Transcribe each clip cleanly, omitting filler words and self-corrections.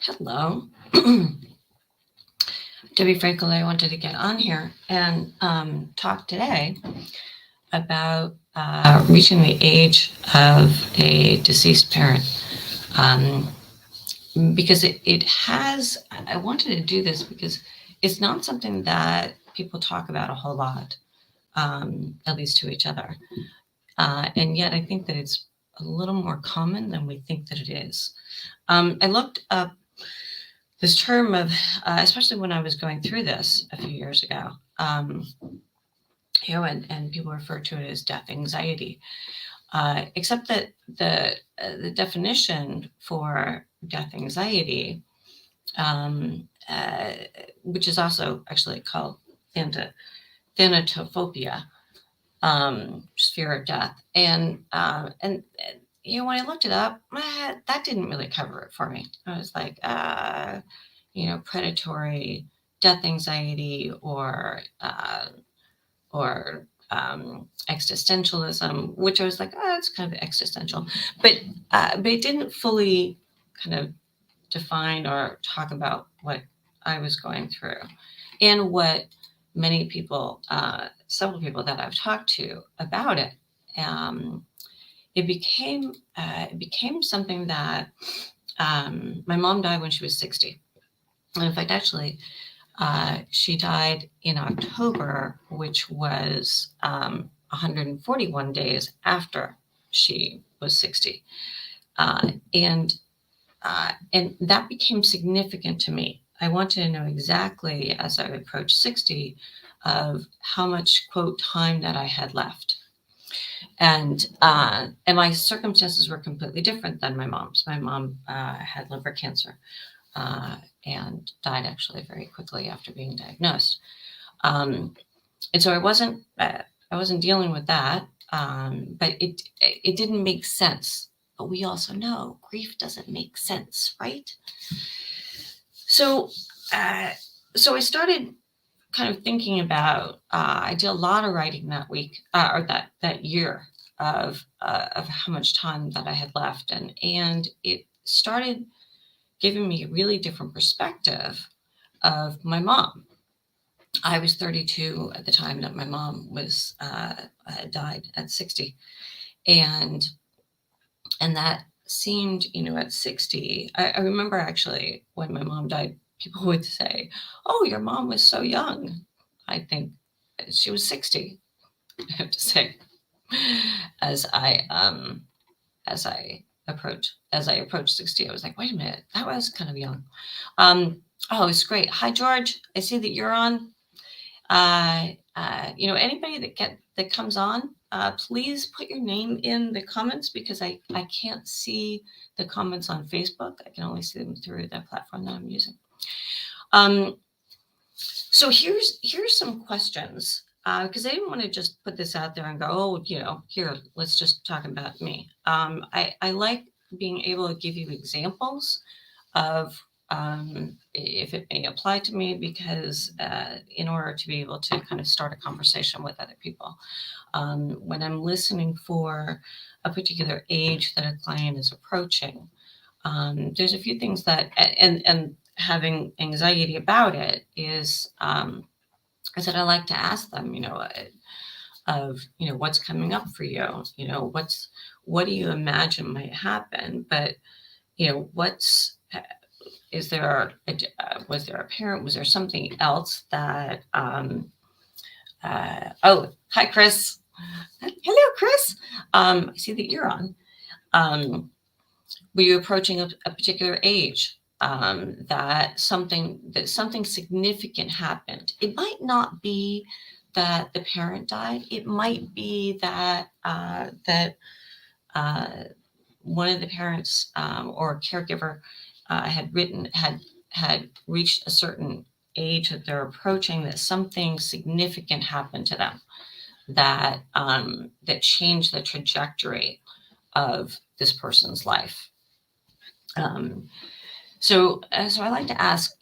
Hello. Debbie Frankel, I wanted to get on here and talk today about reaching the age of a deceased parent. Um, because it has, I wanted to do this because it's not something that people talk about a whole lot, at least to each other. And yet I think that it's a little more common than we think that it is. I looked up this term of, especially when I was going through this a few years ago, and people refer to it as death anxiety, except that the definition for death anxiety, which is also actually called thanatophobia, just fear of death, and when I looked it up, that didn't really cover it for me. I was like, predatory death anxiety or existentialism, which I was like, oh, it's kind of existential, but it didn't fully kind of define or talk about what I was going through, and what many people, several people that I've talked to about it. It became something that my mom died when she was 60. And in fact, actually, she died in October, which was 141 days after she was 60. And that became significant to me. I wanted to know exactly, as I approached 60, of how much, quote, time that I had left. And my circumstances were completely different than my mom's. My mom had liver cancer and died actually very quickly after being diagnosed. And so I wasn't dealing with that, but it didn't make sense. But we also know grief doesn't make sense, right? So I started kind of thinking about. I did a lot of writing that week or that year of how much time that I had left, and it started giving me a really different perspective of my mom. I was 32 at the time that my mom was died at 60, and that seemed, at 60. I remember actually when my mom died, people would say, "Oh, your mom was so young." I think she was 60. I have to say, as I approached 60, I was like, wait a minute, that was kind of young. Oh, it's great. Hi, George. I see that you're on. Anybody that comes on, please put your name in the comments, because I can't see the comments on Facebook. I can only see them through the platform that I'm using. So here's some questions, because I didn't want to just put this out there and go, oh, here, let's just talk about me. I like being able to give you examples of if it may apply to me, because in order to be able to kind of start a conversation with other people, when I'm listening for a particular age that a client is approaching, there's a few things that, and having anxiety about it is that I like to ask them, what's coming up for you, what do you imagine might happen, but what's was there a parent? Was there something else that? Oh, hi, Chris. Hello, Chris. I see that you're on. Were you approaching a particular age that something significant happened? It might not be that the parent died. It might be that one of the parents or a caregiver had reached a certain age that they're approaching, that something significant happened to them that changed the trajectory of this person's life. So I like to ask,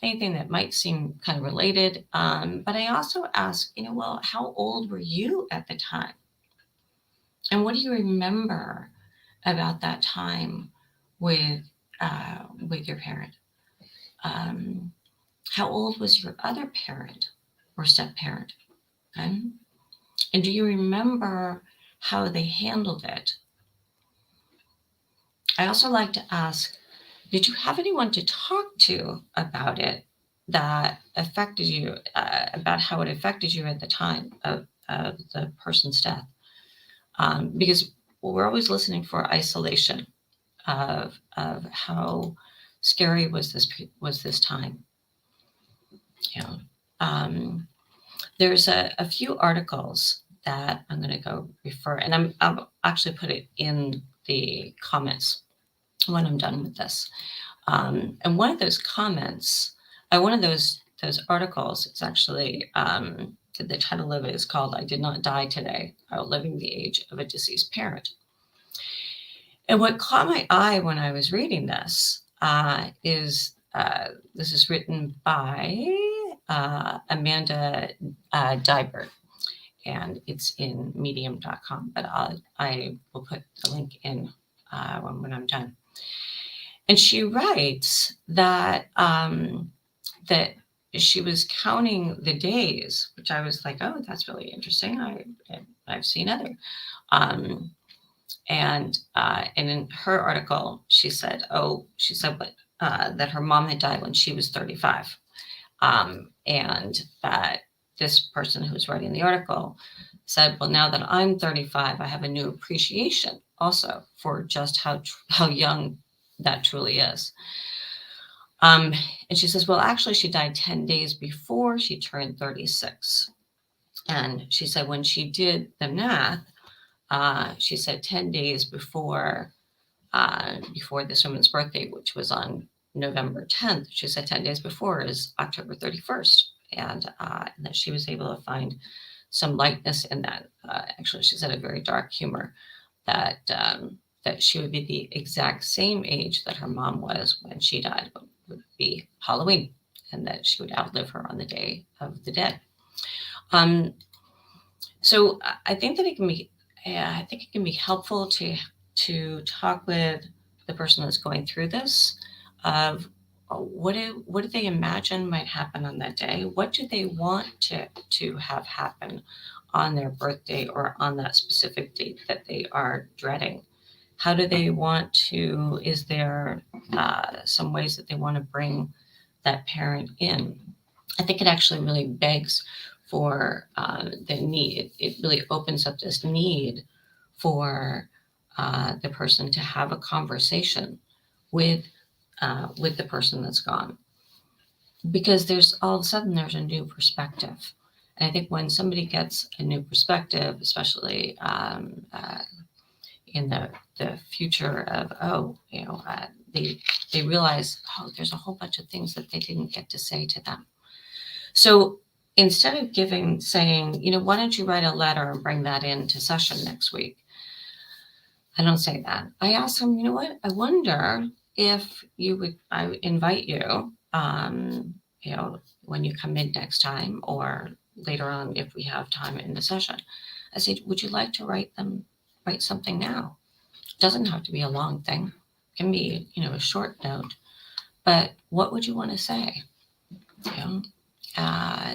anything that might seem kind of related, but I also ask, well, how old were you at the time? And what do you remember about that time with with your parent? Um, how old was your other parent or step parent? Okay? And do you remember how they handled it? I also like to ask, did you have anyone to talk to about it that affected you, about how it affected you at the time of the person's death? Because we're always listening for isolation of how scary was this time. You know, um, there's a few articles that I'm going to go refer, and I'll actually put it in the comments when I'm done with this. And one of those comments, one of those articles, is actually the title of it is called "I Did Not Die Today: Outliving the Age of a Deceased Parent." And what caught my eye when I was reading this is this is written by Amanda Dybert, and it's in medium.com, but I will put the link in when I'm done. And she writes that that she was counting the days, which I was like, oh, that's really interesting. I've seen other. And in her article, she said that her mom had died when she was 35. And that this person who was writing the article said, well, now that I'm 35, I have a new appreciation also for just how young that truly is. And she says, well, actually, she died 10 days before she turned 36. And she said when she did the math, she said 10 days before this woman's birthday, which was on November 10th, she said 10 days before is October 31st. And that she was able to find some lightness in that. Actually, she said a very dark humor that she would be the exact same age that her mom was when she died, but would be Halloween, and that she would outlive her on the Day of the Dead. So I think that it can be helpful to talk with the person that's going through this of what do they imagine might happen on that day? What do they want to have happen on their birthday or on that specific date that they are dreading? How do they want to? Is there some ways that they want to bring that parent in? I think it actually really begs for the need. It really opens up this need for the person to have a conversation with the person that's gone, because there's all of a sudden there's a new perspective. And I think when somebody gets a new perspective, especially in the future of they realize, oh, there's a whole bunch of things that they didn't get to say to them. So instead of saying, why don't you write a letter and bring that into session next week? I don't say that. I ask them, you know what? I wonder if I invite you, when you come in next time or later on, if we have time in the session, I say, would you like to write something now? It doesn't have to be a long thing. It can be, a short note, but what would you want to say?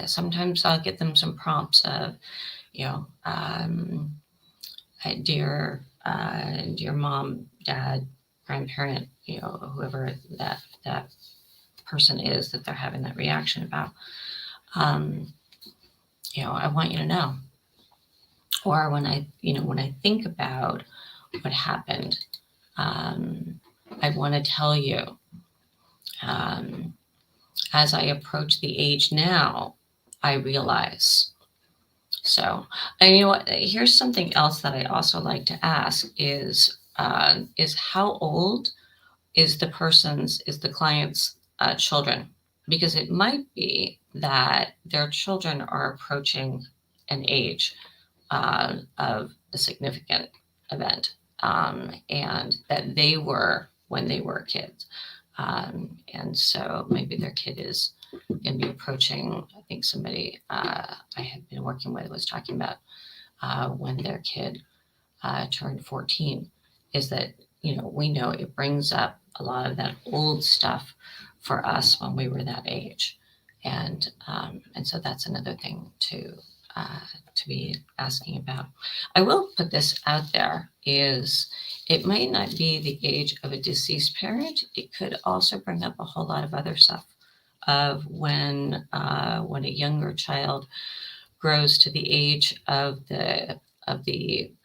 Sometimes I'll get them some prompts of, dear mom, dad, grandparent, whoever that person is that they're having that reaction about. I want you to know. Or when I think about what happened, I want to tell you, as I approach the age now, I realize. So, and here's something else that I also like to ask is how old is the client's children? Because it might be that their children are approaching an age of a significant event, and that they were when they were kids. And so maybe their kid is going to be approaching, I think somebody I had been working with was talking about when their kid turned 14, is that we know it brings up a lot of that old stuff for us when we were that age. And so that's another thing to be asking about. I will put this out there is it might not be the age of a deceased parent. It could also bring up a whole lot of other stuff of when a younger child grows to the age of the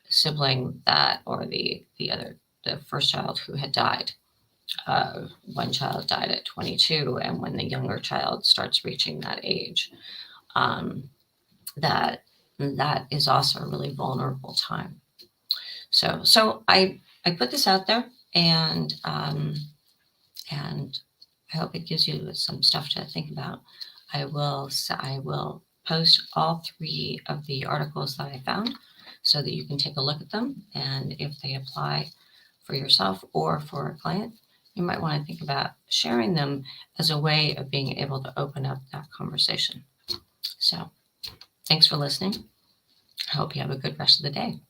sibling that or the first child who had died. One child died at 22, and when the younger child starts reaching that age, um, that that is also a really vulnerable time. So I put this out there, and I hope it gives you some stuff to think about. I will post all three of the articles that I found so that you can take a look at them, and if they apply for yourself or for a client, you might want to think about sharing them as a way of being able to open up that conversation. So thanks for listening. I hope you have a good rest of the day.